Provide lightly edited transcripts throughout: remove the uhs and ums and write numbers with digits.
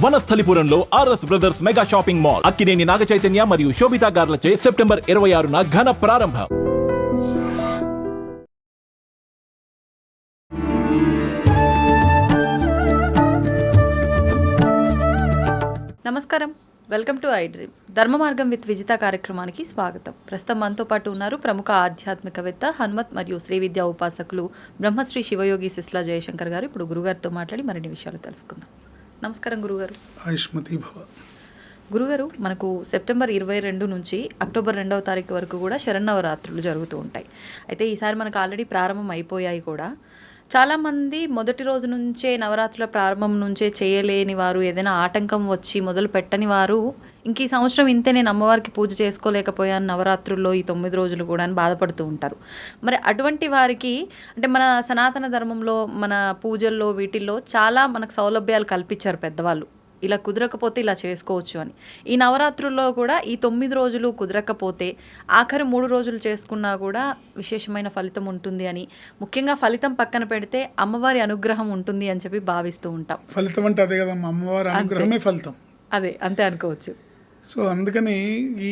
వనస్థలిపురంలో RS brothers mega shopping mall Akkineni Naga Chaitanya మరియు Sobhita గార్లచే September 26న ఘన ప్రారంభం. నమస్కారం, వెల్కమ్ టు ఐ డ్రీమ్. ధర్మ మార్గం విత్ విజిత కార్యక్రమానికి స్వాగతం. ప్రస్తుతం మనతో పాటు ఉన్నారు ప్రముఖ ఆధ్యాత్మికవేత్త, హనుమత్ మరియు శ్రీ విద్యా ఉపాసకులు బ్రహ్మశ్రీ శివయోగి సిస్లా జయశంకర్ గారు. ఇప్పుడు గురుగారితో మాట్లాడి మరిన్ని విషయాలు తెలుసుకుందాం. నమస్కారం గురుగారు. ఆయుష్మతి భవ. గురుగారు, మనకు సెప్టెంబర్ 22 నుంచి అక్టోబర్ 2వ తారీఖు వరకు కూడా శరన్నవరాత్రులు జరుగుతూ ఉంటాయి. అయితే ఈసారి మనకు ఆల్రెడీ ప్రారంభం అయిపోయాయి కూడా. చాలామంది మొదటి రోజు నుంచే నవరాత్రుల ప్రారంభం నుంచే చేయలేని వారు, ఏదైనా ఆటంకం వచ్చి మొదలు పెట్టని వారు ఇంక ఈ సంవత్సరం ఇంతే, నేను అమ్మవారికి పూజ చేసుకోలేకపోయాను నవరాత్రుల్లో ఈ 9 రోజులు కూడా అని బాధపడుతూ ఉంటారు. మరి అటువంటి వారికి అంటే మన సనాతన ధర్మంలో మన పూజల్లో వీటిల్లో చాలా మనకు సౌలభ్యాలు కల్పించారు పెద్దవాళ్ళు. ఇలా కుదరకపోతే ఇలా చేసుకోవచ్చు అని. ఈ నవరాత్రుల్లో కూడా ఈ 9 రోజులు కుదరకపోతే ఆఖరి 3 రోజులు చేసుకున్నా కూడా విశేషమైన ఫలితం ఉంటుంది అని, ముఖ్యంగా ఫలితం పక్కన పెడితే అమ్మవారి అనుగ్రహం ఉంటుంది అని చెప్పి భావిస్తూ ఉంటాం. ఫలితం అంటే అదే కదమ్మా, అమ్మవారి అనుగ్రహమే ఫలితం. అదే అంతే అనుకోవచ్చు. సో అందుకని ఈ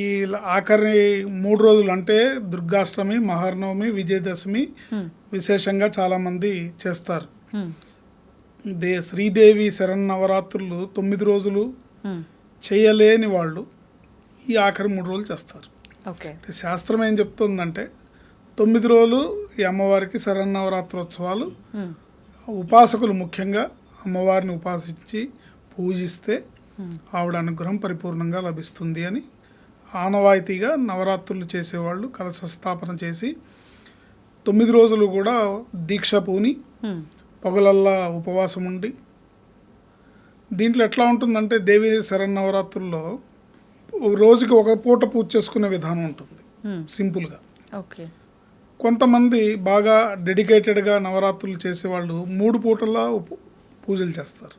ఆఖరి 3 రోజులు అంటే దుర్గాష్టమి, మహానవమి, విజయదశమి విశేషంగా చాలామంది చేస్తారు. శ్రీదేవి శరన్నవరాత్రులు 9 రోజులు చేయలేని వాళ్ళు ఈ ఆఖరి 3 రోజులు చేస్తారు. ఓకే, శాస్త్రం ఏం చెప్తుందంటే 9 రోజులు ఈ అమ్మవారికి శరన్నవరాత్రోత్సవాలు ఉపాసకులు ముఖ్యంగా అమ్మవారిని ఉపాసించి పూజిస్తే ఆవిడ అనుగ్రహం పరిపూర్ణంగా లభిస్తుంది అని ఆనవాయితీగా నవరాత్రులు చేసేవాళ్ళు కలశ స్థాపన చేసి 9 రోజులు కూడా దీక్ష పూని పొగలల్లా ఉపవాసం ఉండి, దీంట్లో ఎట్లా ఉంటుందంటే దేవి శరన్నవరాత్రుల్లో రోజుకి ఒక పూట పూజ చేసుకునే విధానం ఉంటుంది సింపుల్గా. ఓకే, కొంతమంది బాగా డెడికేటెడ్గా నవరాత్రులు చేసేవాళ్ళు 3 పూటల్లో పూజలు చేస్తారు.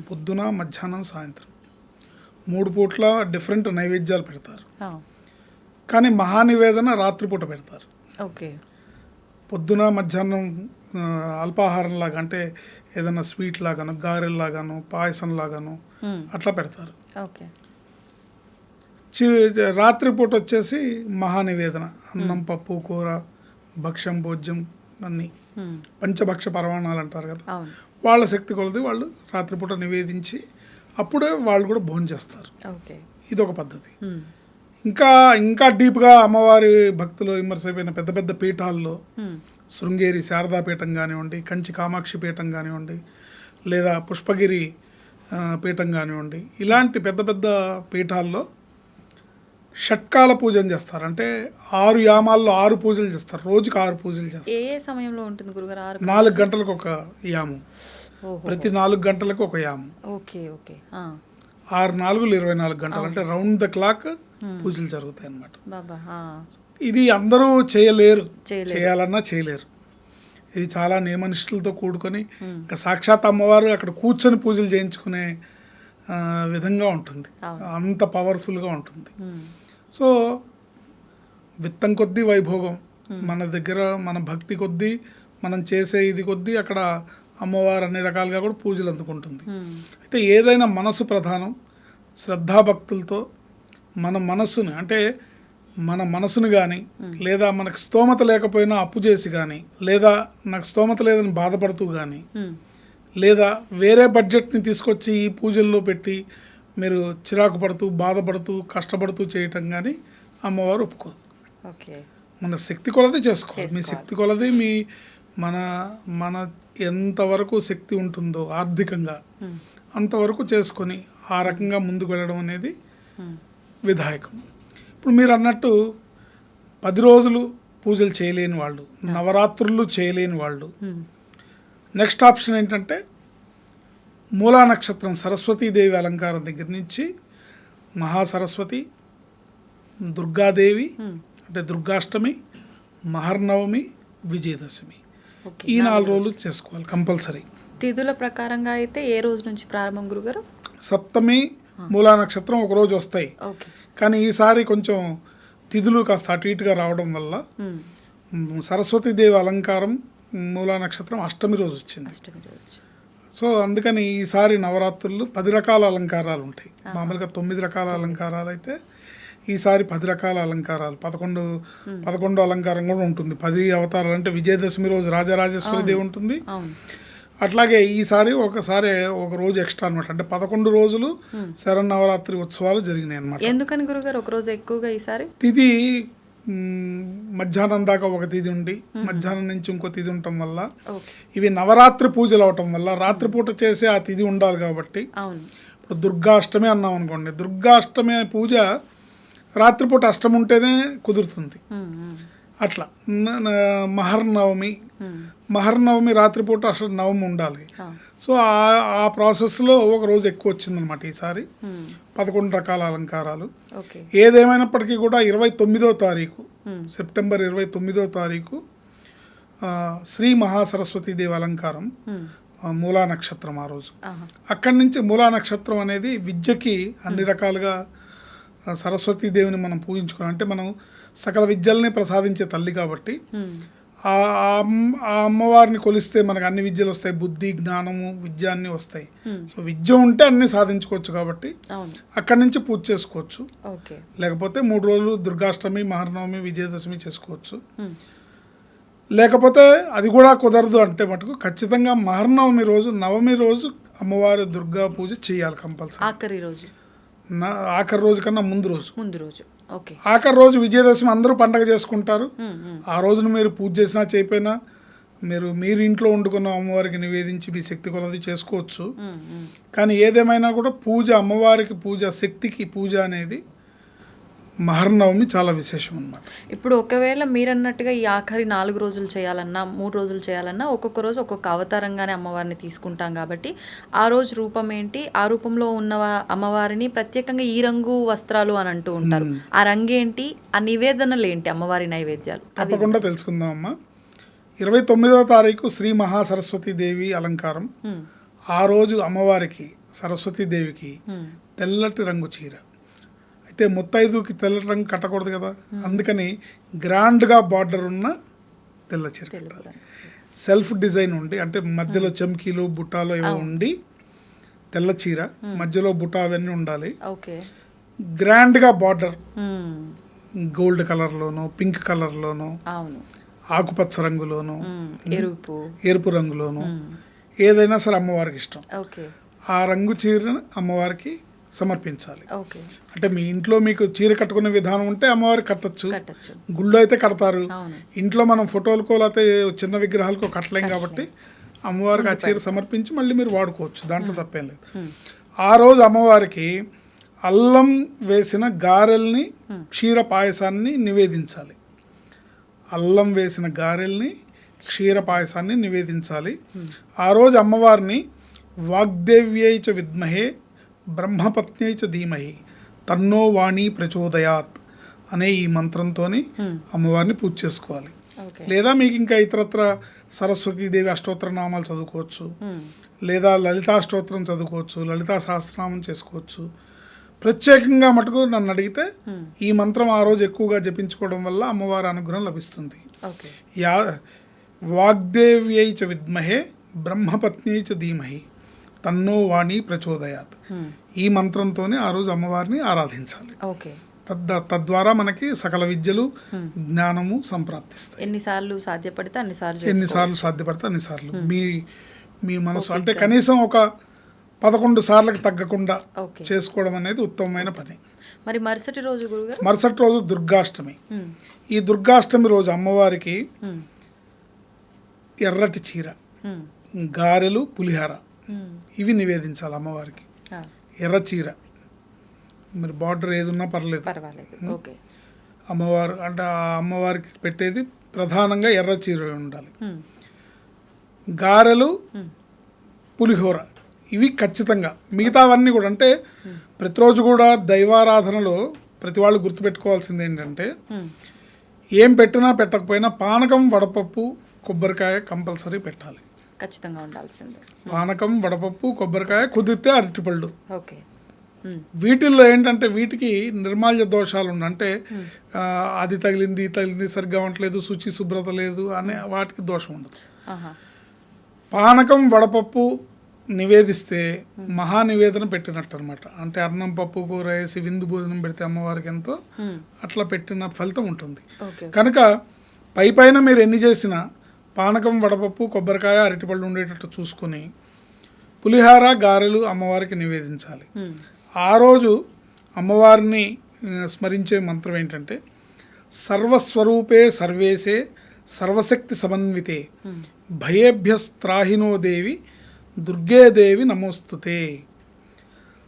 పొద్దున, మధ్యాహ్నం, సాయంత్రం 3 పూట్ల డిఫరెంట్ నైవేద్యాలు పెడతారు. కానీ మహానివేదన రాత్రిపూట పెడతారు. ఓకే, పొద్దున మధ్యాహ్నం అల్పాహారంలాగా అంటే ఏదైనా స్వీట్ లాగాను, గారెల్లాగాను, పాయసం లాగాను అట్లా పెడతారు. ఓకే, రాత్రిపూట వచ్చేసి మహానివేదన, అన్నం, పప్పు, కూర, భక్ష్యం, భోజ్యం అన్నీ పంచభక్ష పరమాణాలు అంటారు కదా, వాళ్ళ శక్తి కొలది వాళ్ళు రాత్రిపూట నివేదించి అప్పుడే వాళ్ళు కూడా భోజనం చేస్తారు. ఇదొక పద్ధతి. ఇంకా డీప్గా అమ్మవారి భక్తులు ఇమ్మర్స్ అయిపోయిన పెద్ద పెద్ద పీఠాల్లో శృంగేరి శారదాపీఠం కానివ్వండి, కంచి కామాక్షి పీఠం కానివ్వండి, లేదా పుష్పగిరి పీఠం కానివ్వండి, ఇలాంటి పెద్ద పెద్ద పీఠాల్లో షట్కాల పూజను చేస్తారు. అంటే 6 యామాల్లో 6 పూజలు చేస్తారు. రోజుకి 6 పూజలు చేస్తారు. ఏ సమయంలో ఉంటుంది గురుగారు? 4 గంటలకు ఒక యామం, ప్రతి 4 గంటలకు ఒక యామం. ఓకే ఓకే, 6 4 24 గంటలు అంటే రౌండ్ ద క్లాక్ పూజలు జరుగుతాయి అన్నమాట. ఇది అందరూ చేయలేరు, చేయాలన్నా చేయలేరు. ఇది చాలా నియమనిష్టలతో కూడుకొని ఇంకా సాక్షాత్ అమ్మవారు అక్కడ కూర్చొని పూజలు చేయించుకునే విధంగా ఉంటుంది. అంత పవర్ఫుల్గా ఉంటుంది. సో విత్తం కొద్దీ వైభోగం, మన దగ్గర మన భక్తి కొద్దీ మనం చేసే ఇది కొద్దీ అక్కడ అమ్మవారు అన్ని రకాలుగా కూడా పూజలు అందుకుంటుంది. అయితే ఏదైనా మనసు ప్రధానం, శ్రద్ధాభక్తులతో మన మనస్సుని అంటే మన మనసును కానీ, లేదా మనకు స్తోమత లేకపోయినా అప్పు చేసి కానీ, లేదా నాకు స్తోమత లేదని బాధపడుతూ కానీ, లేదా వేరే బడ్జెట్ని తీసుకొచ్చి ఈ పూజల్లో పెట్టి మీరు చిరాకు పడుతూ, బాధపడుతూ, కష్టపడుతూ చేయటం కానీ అమ్మవారు ఒప్పుకోదు. మన శక్తి కొలది చేసుకోవాలి. మీ శక్తి కొలది మన ఎంతవరకు శక్తి ఉంటుందో ఆర్థికంగా అంతవరకు చేసుకొని ఆ రకంగా ముందుకు వెళ్ళడం అనేది విధాయకం. ఇప్పుడు మీరు అన్నట్టు 10 రోజులు పూజలు చేయలేని వాళ్ళు, నవరాత్రులు చేయలేని వాళ్ళు, నెక్స్ట్ ఆప్షన్ ఏంటంటే మూలా నక్షత్రం సరస్వతీదేవి అలంకారం దగ్గర నుంచి మహాసరస్వతి, దుర్గాదేవి అంటే దుర్గాష్టమి, మహర్నవమి, విజయదశమి ఈ 4 రోజులు చేసుకోవాలి కంపల్సరీ. తిథుల ప్రకారంగా అయితే ఏ రోజు నుంచి ప్రారంభం గురుగారు? సప్తమి, మూలా నక్షత్రం ఒక రోజు వస్తాయి. కానీ ఈసారి కొంచెం తిథులు కాస్త అటు ఇటుగా రావడం వల్ల సరస్వతీదేవి అలంకారం మూలా నక్షత్రం అష్టమి రోజు వచ్చింది. సో అందుకని ఈసారి నవరాత్రులు 10 రకాల అలంకారాలు ఉంటాయి. మామూలుగా 9 రకాల అలంకారాలు అయితే ఈసారి 10 రకాల అలంకారాలు, 11 అలంకారం కూడా ఉంటుంది. 10 అవతారాలు అంటే విజయదశమి రోజు రాజరాజేశ్వరి దేవి ఉంటుంది. అట్లాగే ఈసారి ఒక రోజు ఎక్స్ట్రా అనమాట. అంటే 11 రోజులు శరన్నవరాత్రి ఉత్సవాలు జరిగినాయి అనమాట. ఎందుకని గురుగారు ఒక రోజు ఎక్కువగా ఈసారి? తిథి మధ్యాహ్నం దాకా ఒక తిథి ఉండి మధ్యాహ్నం నుంచి ఇంకో తిథి ఉండటం వల్ల, ఇవి నవరాత్రి పూజలు అవటం వల్ల రాత్రిపూట చేసే ఆ తిథి ఉండాలి కాబట్టి, ఇప్పుడు దుర్గాష్టమి అన్నాం అనుకోండి, దుర్గాష్టమి పూజ రాత్రిపూట అష్టమి ఉంటేనే కుదురుతుంది. అట్లా మహర్నవమి రాత్రిపూట అసలు నవమి ఉండాలి. సో ఆ ప్రాసెస్లో ఒక రోజు ఎక్కువ వచ్చిందనమాట ఈసారి. 11 రకాల అలంకారాలు. ఏదేమైనప్పటికీ కూడా 29వ తారీఖు సెప్టెంబర్ 29వ తారీఖు శ్రీ మహాసరస్వతి దేవి అలంకారం, మూలా నక్షత్రం ఆ రోజు. అక్కడి నుంచి మూలా నక్షత్రం అనేది విద్యకి అన్ని రకాలుగా సరస్వతీ దేవిని మనం పూజించుకున్నాం. అంటే మనం సకల విద్యల్ని ప్రసాదించే తల్లి కాబట్టి ఆ అమ్మవారిని కొలిస్తే మనకు అన్ని విద్యలు వస్తాయి, బుద్ధి జ్ఞానము విద్య అన్నీ వస్తాయి. సో విద్య ఉంటే అన్ని సాధించుకోవచ్చు కాబట్టి అక్కడి నుంచి పూజ చేసుకోవచ్చు. లేకపోతే 3 రోజులు దుర్గాష్టమి, మహర్నవమి, విజయదశమి చేసుకోవచ్చు. లేకపోతే అది కూడా కుదరదు అంటే మటుకు ఖచ్చితంగా మహర్నవమి రోజు, నవమి రోజు అమ్మవారి దుర్గా పూజ చేయాలి కంపల్సరీ. ఆఖరి రోజు కన్నా ముందు రోజు ఆఖరి రోజు విజయదశమి అందరూ పండగ చేసుకుంటారు. ఆ రోజున మీరు పూజ చేసినా చేయకపోయినా మీరు ఇంట్లో వండుకున్న అమ్మవారికి నివేదించి మీ శక్తి కొలది చేసుకోవచ్చు. కానీ ఏదేమైనా కూడా పూజ, అమ్మవారికి పూజ, శక్తికి పూజ అనేది మహర్నవమి చాలా విశేషం అన్నమాట. ఇప్పుడు ఒకవేళ మీరన్నట్టుగా ఈ ఆఖరి 4 రోజులు చేయాలన్నా, 3 రోజులు చేయాలన్నా ఒక్కొక్క రోజు ఒక్కొక్క అవతారంగానే అమ్మవారిని తీసుకుంటాం కాబట్టి ఆ రోజు రూపం ఏంటి, ఆ రూపంలో ఉన్న అమ్మవారిని ప్రత్యేకంగా ఈ రంగు వస్త్రాలు అని అంటూ ఉంటారు. ఆ రంగు ఏంటి, ఆ నివేదనలు ఏంటి, అమ్మవారి నైవేద్యాలు తప్పకుండా తెలుసుకుందాం అమ్మ. 29వ తారీఖు శ్రీ మహాసరస్వతి దేవి అలంకారం. ఆ రోజు అమ్మవారికి, సరస్వతీ దేవికి తెల్లటి రంగు చీర. అయితే ముత్తైదుకి తెల్ల రంగు కట్టకూడదు కదా, అందుకని గ్రాండ్గా బార్డర్ ఉన్న తెల్ల చీర కట్టాలి. సెల్ఫ్ డిజైన్ ఉండి, అంటే మధ్యలో చమ్కీలు బుట్టాలు ఏవో ఉండి తెల్ల చీర, మధ్యలో బుట్ట అవన్నీ ఉండాలి. గ్రాండ్గా బార్డర్ గోల్డ్ కలర్లోను, పింక్ కలర్లోను, ఆకుపచ్చ రంగులోను, ఎరుపు రంగులోను, ఏదైనా సరే అమ్మవారికి ఇష్టం. ఆ రంగు చీరను అమ్మవారికి సమర్పించాలి. అంటే మీ ఇంట్లో మీకు చీర కట్టుకునే విధానం ఉంటే అమ్మవారికి కట్టచ్చు, గుళ్ళో అయితే కడతారు. ఇంట్లో మనం ఫోటోలకో లేకపోతే చిన్న విగ్రహాలకో కట్టలేం కాబట్టి అమ్మవారికి ఆ చీర సమర్పించి మళ్ళీ మీరు వాడుకోవచ్చు, దాంట్లో తప్పేం లేదు. ఆ రోజు అమ్మవారికి అల్లం వేసిన గారెల్ని, క్షీర పాయసాన్ని నివేదించాలి. అల్లం వేసిన గారెల్ని, క్షీర పాయసాన్ని నివేదించాలి. ఆ రోజు అమ్మవారిని వాగ్దేవ్యై చ విద్మహే బ్రహ్మపత్న్యై చ ధీమహి తన్నో వాణి ప్రచోదయాత్ అనే ఈ మంత్రంతోని అమ్మవారిని పూజ చేసుకోవాలి. లేదా మీకు ఇంకా ఇతరత్ర సరస్వతీదేవి అష్టోత్తర నామాలు చదువుకోవచ్చు, లేదా లలితాష్టోత్తరం చదువుకోవచ్చు, లలితా సహస్రనామం చేసుకోవచ్చు. ప్రత్యేకంగా మటుకు నన్ను అడిగితే ఈ మంత్రం ఆ రోజు ఎక్కువగా జపించుకోవడం వల్ల అమ్మవారి అనుగ్రహం లభిస్తుంది. వాగ్దేవ్యై చ విద్మహే బ్రహ్మపత్న్యై చ ధీమహి తన్నో వాణి ప్రచోదయాత్, ఈ మంత్రంతోనే ఆ రోజు అమ్మవారిని ఆరాధించాలి. తద్వారా మనకి సకల విద్యలు, జ్ఞానము సంప్రాప్తిస్తాయి. ఎన్నిసార్లు సాధ్యపడితే అన్నిసార్లు మీ మనసు అంటే కనీసం ఒక 11 సార్లకు తగ్గకుండా చేసుకోవడం అనేది ఉత్తమమైన పని. మరి మరుసటి రోజు దుర్గాష్టమి. ఈ దుర్గాష్టమి రోజు అమ్మవారికి ఎర్రటి చీర, గారెలు, పులిహార ఇవి నివేదించాలి అమ్మవారికి. ఎర్ర చీర, మరి బార్డర్ ఏదున్నా పర్లేదు. అమ్మవారు అంటే ఆ అమ్మవారికి పెట్టేది ప్రధానంగా ఎర్ర చీర ఉండాలి. గారెలు, పులిహోర ఇవి ఖచ్చితంగా. మిగతావన్నీ కూడా అంటే ప్రతిరోజు కూడా దైవారాధనలో ప్రతి వాళ్ళు గుర్తుపెట్టుకోవాల్సింది ఏంటంటే ఏం పెట్టినా పెట్టకపోయినా పానకం, వడపప్పు, కొబ్బరికాయ కంపల్సరీ పెట్టాలి, ఖచ్చితంగా ఉండాల్సిందే. పానకం, వడపప్పు, కొబ్బరికాయ, కుదిరితే అరటిపళ్ళు. వీటిల్లో ఏంటంటే వీటికి నిర్మాల్య దోషాలు ఉన్నాయి. అంటే అది తగిలింది సరిగ్గా ఉండట్లేదు, శుచి శుభ్రత లేదు అనే వాటికి దోషం ఉండదు. పానకం, వడపప్పు, నివేదిస్తే మహా నివేదన పెట్టినట్టు అనమాట. అంటే అన్నం పప్పు కూర వేసి విందు భోజనం పెడితే అమ్మవారికి ఎంతో అట్లా పెట్టిన ఫలితం ఉంటుంది. కనుక పైన మీరు ఎన్ని చేసినా పానకం, వడపప్పు, కొబ్బరికాయ, అరటిపళ్ళు ఉండేటట్టు చూసుకొని పులిహార, గారెలు అమ్మవారికి నివేదించాలి. ఆ రోజు అమ్మవారిని స్మరించే మంత్రం ఏంటంటే సర్వస్వరూపే సర్వేసే సర్వశక్తి సమన్వితే భయేభ్యస్త్రాహినో దేవి దుర్గే దేవి నమోస్తుతే.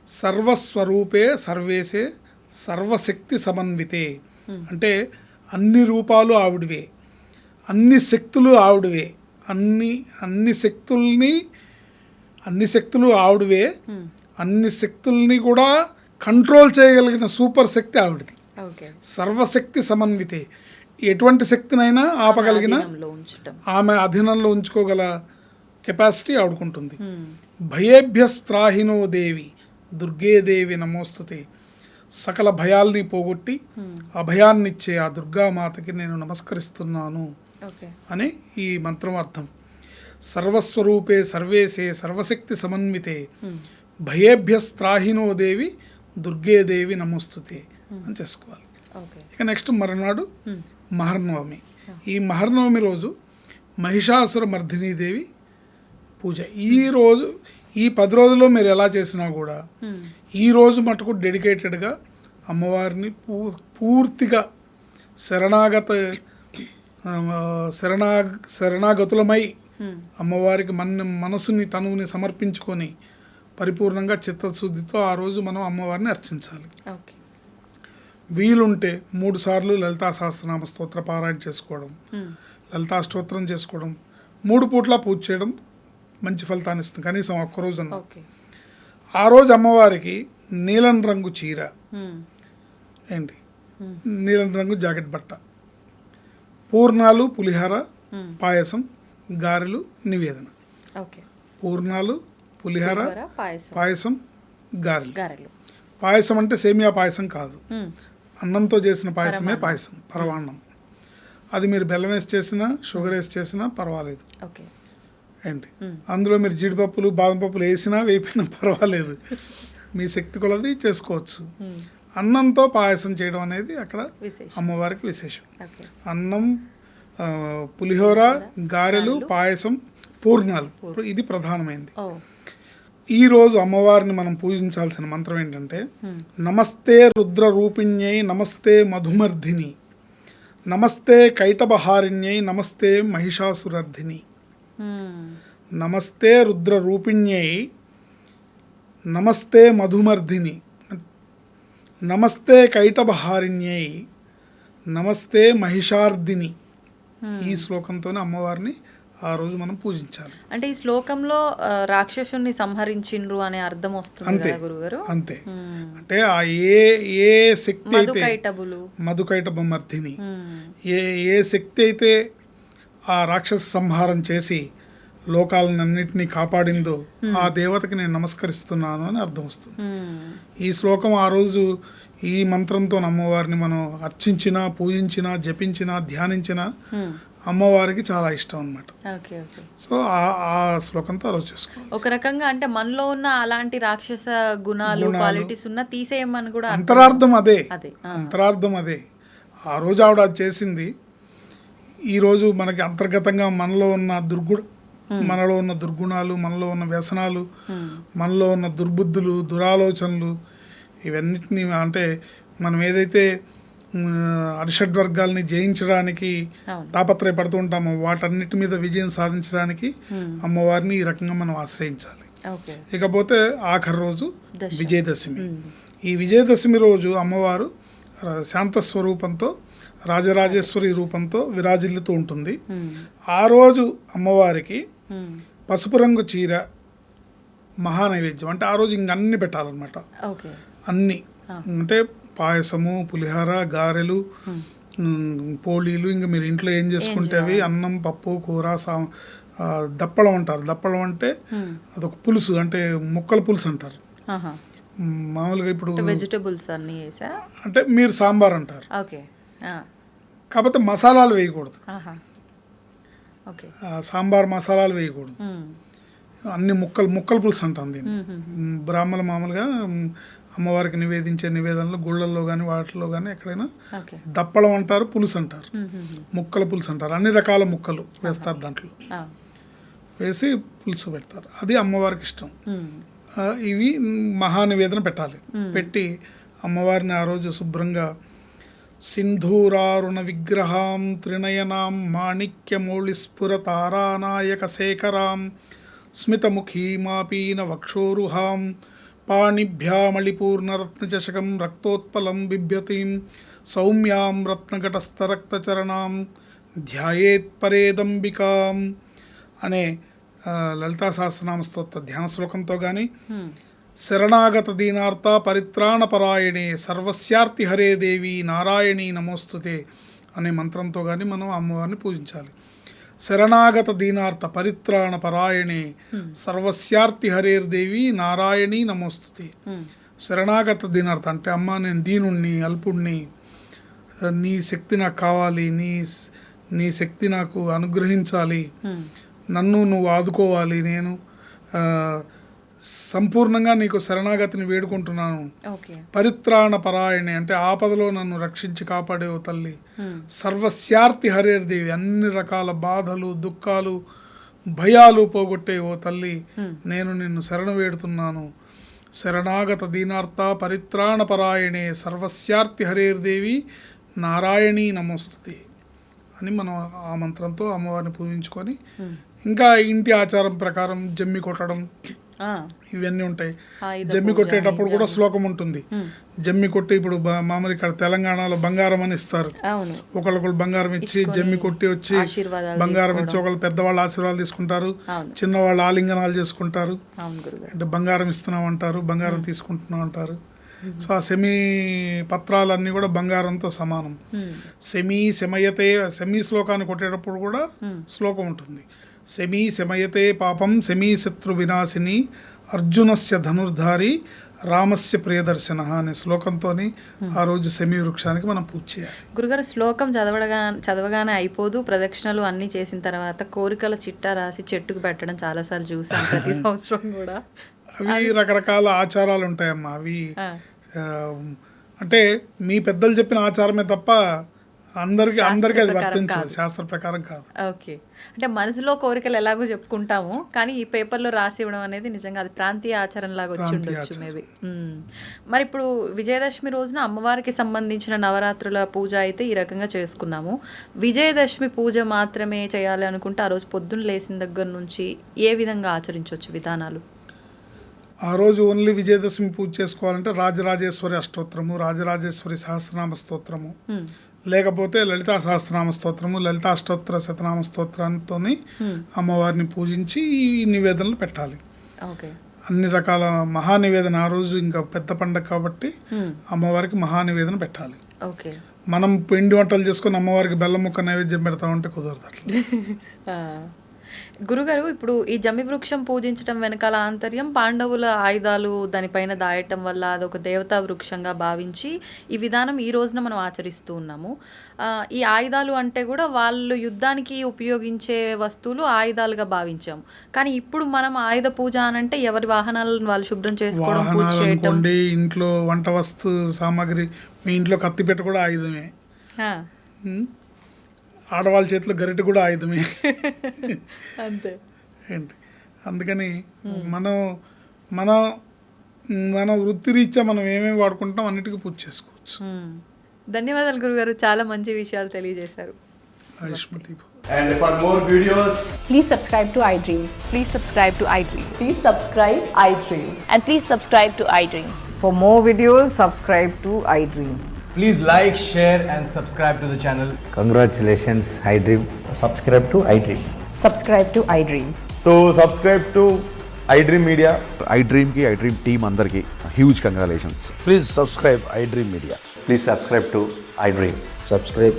సర్వస్వరూపే సర్వేసే సర్వశక్తి సమన్వితే అంటే అన్ని రూపాలు ఆవిడవే, అన్ని శక్తులు ఆవిడవే, అన్ని శక్తులు ఆవిడవే, అన్ని శక్తుల్ని కూడా కంట్రోల్ చేయగలిగిన సూపర్ శక్తి ఆవిడది. సర్వశక్తి సమన్వితే ఎటువంటి శక్తినైనా ఆపగలిగిన, ఆమె అధీనంలో ఉంచుకోగల కెపాసిటీ ఆవిడకుంటుంది. భయేభ్యస్త్రాహినో దేవి దుర్గే దేవి నమోస్తుతే. సకల భయాల్ని పోగొట్టి అభయాన్నిచ్చే ఆ దుర్గామాతకి నేను నమస్కరిస్తున్నాను అని ఈ మంత్రం అర్థం. సర్వస్వరూపే సర్వేసే సర్వశక్తి సమన్వితే భయేభ్యస్త్రాహినో దేవి దుర్గే దేవి నమోస్తుతే అని చేసుకోవాలి. ఇక నెక్స్ట్ మరునాడు మహర్నవమి. ఈ మహర్నవమి రోజు మహిషాసుర మర్దినీ దేవి పూజ. ఈ 10 రోజుల్లో మీరు ఎలా చేసినా కూడా ఈ రోజు మటుకు డెడికేటెడ్గా అమ్మవారిని పూర్తిగా శరణాగతులమై అమ్మవారికి మనసుని తనువుని సమర్పించుకొని పరిపూర్ణంగా చిత్తశుద్ధితో ఆ రోజు మనం అమ్మవారిని అర్చించాలి. వీలుంటే 3 సార్లు లలితా సహస్రనామ స్తోత్ర పారాయణ చేసుకోవడం, లలితా స్తోత్రం చేసుకోవడం, 3 పూట్ల పూజ చేయడం మంచి ఫలితాన్ని ఇస్తుంది. కనీసం ఒక్కరోజు ఆ రోజు అమ్మవారికి నీలం రంగు చీర, నీలం రంగు జాకెట్ బట్ట, పూర్ణాలు, పులిహార, పాయసం, గారెలు నివేదన. పూర్ణాలు, పులిహార, పాయసం, గారెలు. పాయసం అంటే సేమియా పాయసం కాదు, అన్నంతో చేసిన పాయసమే పాయసం, పరవాన్నం. అది మీరు బెల్లం వేసి చేసినా షుగర్ వేసి చేసినా పర్వాలేదు. అందులో మీరు జీడిపప్పులు, బాదం పప్పులు వేసినా వేపినా పర్వాలేదు, మీ శక్తి కొలది చేసుకోవచ్చు. అన్నంతో పాయసం చేయడం అనేది అక్కడ అమ్మవారికి విశేషం. అన్నం, పులిహోర, గారెలు, పాయసం, పూర్ణాలు ఇది ప్రధానమైనది. ఈరోజు అమ్మవారిని మనం పూజించాల్సిన మంత్రం ఏంటంటే నమస్తే రుద్ర రూపిణ్యై నమస్తే మధుమర్ధిని నమస్తే కైటబహారిణ్యై నమస్తే మహిషాసురర్ధిని. నమస్తే రుద్ర రూపిణ్యై నమస్తే మధుమర్ధిని నమస్తే కైటబహారిణ్యై నమస్తే మహిషార్ధిని. ఈ శ్లోకంతోనే అమ్మవారిని ఆ రోజు మనం పూజించాలి. అంటే ఈ శ్లోకంలో రాక్షసుని సంహరించిండ్రు అనే అర్థం వస్తుంది కదా గురుగారు? అంతే. అంటే ఆ ఏ శక్తి అయితే మధుకైటభమర్ధిని ఏ శక్తి అయితే ఆ రాక్షస సంహారం చేసి లోకాలన్నింటినీ కాపాడిందో ఆ దేవతకి నేను నమస్కరిస్తున్నాను అని అర్థం వస్తుంది. ఈ శ్లోకం ఆ రోజు ఈ మంత్రంతో అమ్మవారిని మనం అర్చించినా, పూజించినా, జపించినా, ధ్యానించినా అమ్మవారికి చాలా ఇష్టం అన్నమాట. సో ఆ శ్లోకంతో ఆ రోజు చేసుకోవాలి. ఒక రకంగా అంటే మనలో ఉన్న అలాంటి రాక్షస గుణాలు, క్వాలిటీస్ ఉన్న తీసేయమని కూడా అంతరార్థం అదే. ఆ రోజు ఆవిడ అది చేసింది. ఈరోజు మనకి అంతర్గతంగా మనలో ఉన్న దుర్గుణాలు, మనలో ఉన్న వ్యసనాలు, మనలో ఉన్న దుర్బుద్ధులు, దురాలోచనలు, ఇవన్నిటిని అంటే మనం ఏదైతే అరిషడ్వర్గాల్ని జయించడానికి తాపత్రయపడుతూ ఉంటామో వాటన్నిటి మీద విజయం సాధించడానికి అమ్మవారిని ఈ రకంగా మనం ఆశ్రయించాలి. ఇకపోతే ఆఖరి రోజు విజయదశమి. ఈ విజయదశమి రోజు అమ్మవారు శాంత స్వరూపంతో, రాజరాజేశ్వరి రూపంతో విరాజిల్లుతూ ఉంటుంది. ఆ రోజు అమ్మవారికి పసుపు రంగు చీర మహానైవేద్యం. అంటే ఆ రోజు ఇంక అన్ని పెట్టాలన్నమాట. అన్ని అంటే పాయసము, పులిహార, గారెలు, పోళీలు, ఇంకా మీరు ఇంట్లో ఏం చేసుకుంటే అవి, అన్నం, పప్పు, కూర, దప్పడం అంటారు. దప్పడం అంటే అదొక పులుసు, అంటే ముక్కల పులుసు అంటారు. మామూలుగా ఇప్పుడు వెజిటబుల్స్ అన్ని అంటే మీరు సాంబార్ అంటారు. కాకపోతే మసాలాలు వేయకూడదు, సాంబార్ మసాలాలు వేయకూడదు. అన్ని ముక్కల పులుసు అంటాం దీన్ని. బ్రాహ్మణులు మామూలుగా అమ్మవారికి నివేదించే నివేదనలు గుళ్ళల్లో కానీ వాటిలో కానీ ఎక్కడైనా దప్పడం అంటారు, పులుసు అంటారు, ముక్కల పులుసు అంటారు. అన్ని రకాల ముక్కలు వేస్తారు దాంట్లో, వేసి పులుసు పెడతారు. అది అమ్మవారికి ఇష్టం. ఇవి మహానివేదన పెట్టాలి. పెట్టి అమ్మవారిని ఆ రోజు శుభ్రంగా సింధూరారుణ విగ్రహాం త్రినయనాం మాణిక్యమౌళిస్ఫురతారానాయక శేఖరాం స్మితముఖీమాపీన వక్షోరుహాం పాణిభ్యామళిపూర్ణరత్నచషకం రక్తోత్పలం బిభ్యతీం సౌమ్యాం రత్నఘటస్థరక్తచరణాం ధ్యాయేత్ పరేదంబికాం అనే లలితా సహస్రనామ స్తోత్ర ధ్యాన శ్లోకంతో కానీ, శరణాగత దీనార్త పరిత్రాణపరాయణే సర్వస్యార్తి హరే దేవి నారాయణీ నమోస్తుతే అనే మంత్రంతో కానీ మనం అమ్మవారిని పూజించాలి. శరణాగత దీనార్త పరిత్రాణ పరాయణే సర్వస్యార్తి హరేర్దేవి నారాయణీ నమోస్తుతే. శరణాగత దీనార్త అంటే అమ్మ నేను దీనుణ్ణి, అల్పుణ్ణి, నీ శక్తి నాకు కావాలి, నీ శక్తి నాకు అనుగ్రహించాలి, నన్ను నువ్వు ఆదుకోవాలి, నేను సంపూర్ణంగా నీకు శరణాగతిని వేడుకుంటున్నాను. పరిత్రాణ పరాయణి అంటే ఆపదలో నన్ను రక్షించి కాపాడే ఓ తల్లి. సర్వస్యార్తి హరేర్దేవి అన్ని రకాల బాధలు, దుఃఖాలు, భయాలు పోగొట్టే ఓ తల్లి, నేను నిన్ను శరణ వేడుతున్నాను. శరణాగత దీనార్త పరిత్రాణ పరాయణే సర్వస్యార్తి హరేర్దేవి నారాయణీ నమోస్తుతే అని మనం ఆ మంత్రంతో అమ్మవారిని పూజించుకొని, ఇంకా ఇంటి ఆచారం ప్రకారం జమ్మి కొట్టడం ఇవన్నీ ఉంటాయి. జమ్మి కొట్టేటప్పుడు కూడా శ్లోకం ఉంటుంది. జమ్మి కొట్టి ఇప్పుడు మామూలు ఇక్కడ తెలంగాణలో బంగారం అని ఇస్తారు. ఒకళ్ళొకళ్ళు బంగారం ఇచ్చి జమ్మి కొట్టి వచ్చి బంగారం ఇచ్చి ఒకళ్ళు పెద్దవాళ్ళు ఆశీర్వాదాలు తీసుకుంటారు, చిన్నవాళ్ళు ఆలింగనాలు చేసుకుంటారు. అంటే బంగారం ఇస్తున్నాం అంటారు, బంగారం తీసుకుంటున్నాం అంటారు. సో ఆ సెమీ పత్రాలన్నీ కూడా బంగారంతో సమానం. శమయతే శ్లోకాన్ని కొట్టేటప్పుడు కూడా శ్లోకం ఉంటుంది. శమయతే పాపం శత్రు వినాశిని అర్జునస్య ధనుర్ధారి రామస్య ప్రియదర్శన అనే శ్లోకంతో ఆ రోజు శమీ వృక్షానికి మనం పూజ చేయాలి. గురుగారు శ్లోకం చదవగానే అయిపోదు, ప్రదక్షిణలు అన్నీ చేసిన తర్వాత కోరికల చిట్టా రాసి చెట్టుకు పెట్టడం చాలాసార్లు చూసాం ప్రతి సంవత్సరం కూడా. అవి రకరకాల ఆచారాలు ఉంటాయమ్మా. అవి అంటే మీ పెద్దలు చెప్పిన ఆచారమే తప్ప అందరికి అది వర్తించదు, శాస్త్ర ప్రకారం కాదు. ఓకే, అంటే మనసులో కోరికలు ఎలాగో చెప్పుకుంటాము, కానీ ఈ పేపర్లో రాసి ఇవ్వడం అనేది నిజంగా అది ప్రాంతీయ ఆచారం లాగా వచ్చి ఉండొచ్చు మేబీ. మరి ఇప్పుడు విజయదశమి రోజున అమ్మవారికి సంబంధించిన నవరాత్రుల పూజ అయితే ఈ రకంగా చేసుకున్నాము. విజయదశమి పూజ మాత్రమే చేయాలి అనుకుంటే ఆ రోజు పొద్దున్న లేచిన దగ్గర నుంచి ఏ విధంగా ఆచరించవచ్చు విధానాలు? ఆ రోజు ఓన్లీ విజయదశమి పూజ చేసుకోవాలంటే రాజరాజేశ్వరి అష్టోత్తరము, రాజరాజేశ్వరి సహస్రనామ స్తోత్రము, లేకపోతే లలితా సహస్రనామ స్తోత్రము, లలితాష్టోత్తర శతనామ స్తోత్రంతో అమ్మవారిని పూజించి ఈ నివేదనలు పెట్టాలి. అన్ని రకాల మహానివేదన ఆ రోజు ఇంకా పెద్ద పండగ కాబట్టి అమ్మవారికి మహానివేదన పెట్టాలి. మనం పిండి వంటలు చేసుకుని అమ్మవారికి బెల్లం ముక్క నైవేద్యం పెడతామంటే కుదరదు అట్లా. గురుగారు, ఇప్పుడు ఈ జమ్మి వృక్షం పూజించడం వెనకాల ఆంతర్యం పాండవుల ఆయుధాలు దానిపైన దాయటం వల్ల అదొక దేవతా వృక్షంగా భావించి ఈ విధానం ఈ రోజున మనం ఆచరిస్తూ ఉన్నాము. ఈ ఆయుధాలు అంటే కూడా వాళ్ళు యుద్ధానికి ఉపయోగించే వస్తువులు ఆయుధాలుగా భావించాము. కానీ ఇప్పుడు మనం ఆయుధ పూజ అనంటే ఎవరి వాహనాలను వాళ్ళు శుభ్రం చేసుకోవడం, పూజ చేయటం, ఇంట్లో వంట వస్తు సామాగ్రి, మీ ఇంట్లో కత్తి పెట్ట కూడా ఆయుధమే, ఆడవాళ్ళ చేతిలో గరిటె కూడా ఆయుధమే. అంతే ఏంటి, అందుకని మన వృత్తిరీత్యా మనం ఏమేమి వాడుకుంటాం అన్నిటికీ పూజ చేసుకోవచ్చు. ధన్యవాదాలు గురుగారు, చాలా మంచి విషయాలు తెలియజేశారు. And for more videos, please subscribe to iDream. Please subscribe to iDream. Please subscribe iDream. And please subscribe to iDream. For more videos, subscribe to iDream. please like, share and subscribe to the channel. Congratulations, iDream. Subscribe to iDream. Subscribe to iDream. So subscribe to iDream Media. iDream ki iDream team andarki huge congratulations. Please subscribe iDream Media. Please subscribe to iDream. Subscribe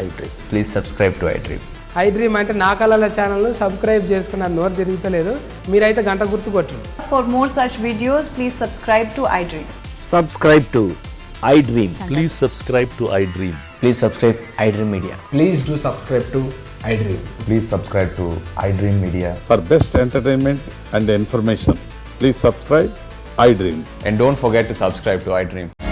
iDream. Please subscribe to iDream. iDream అంటే నా కళల ఛానల్ను subscribe చేసుకున్న నోరు తిరుగుతలేదు, మీరైతే గంట గుర్తు కొట్టండి. For more such videos, please subscribe to iDream. Subscribe to iDream. Please subscribe to iDream. Please subscribe iDream Media. Please do subscribe to iDream. Please subscribe to iDream Media. For best entertainment and information, please subscribe iDream. And don't forget to subscribe to iDream.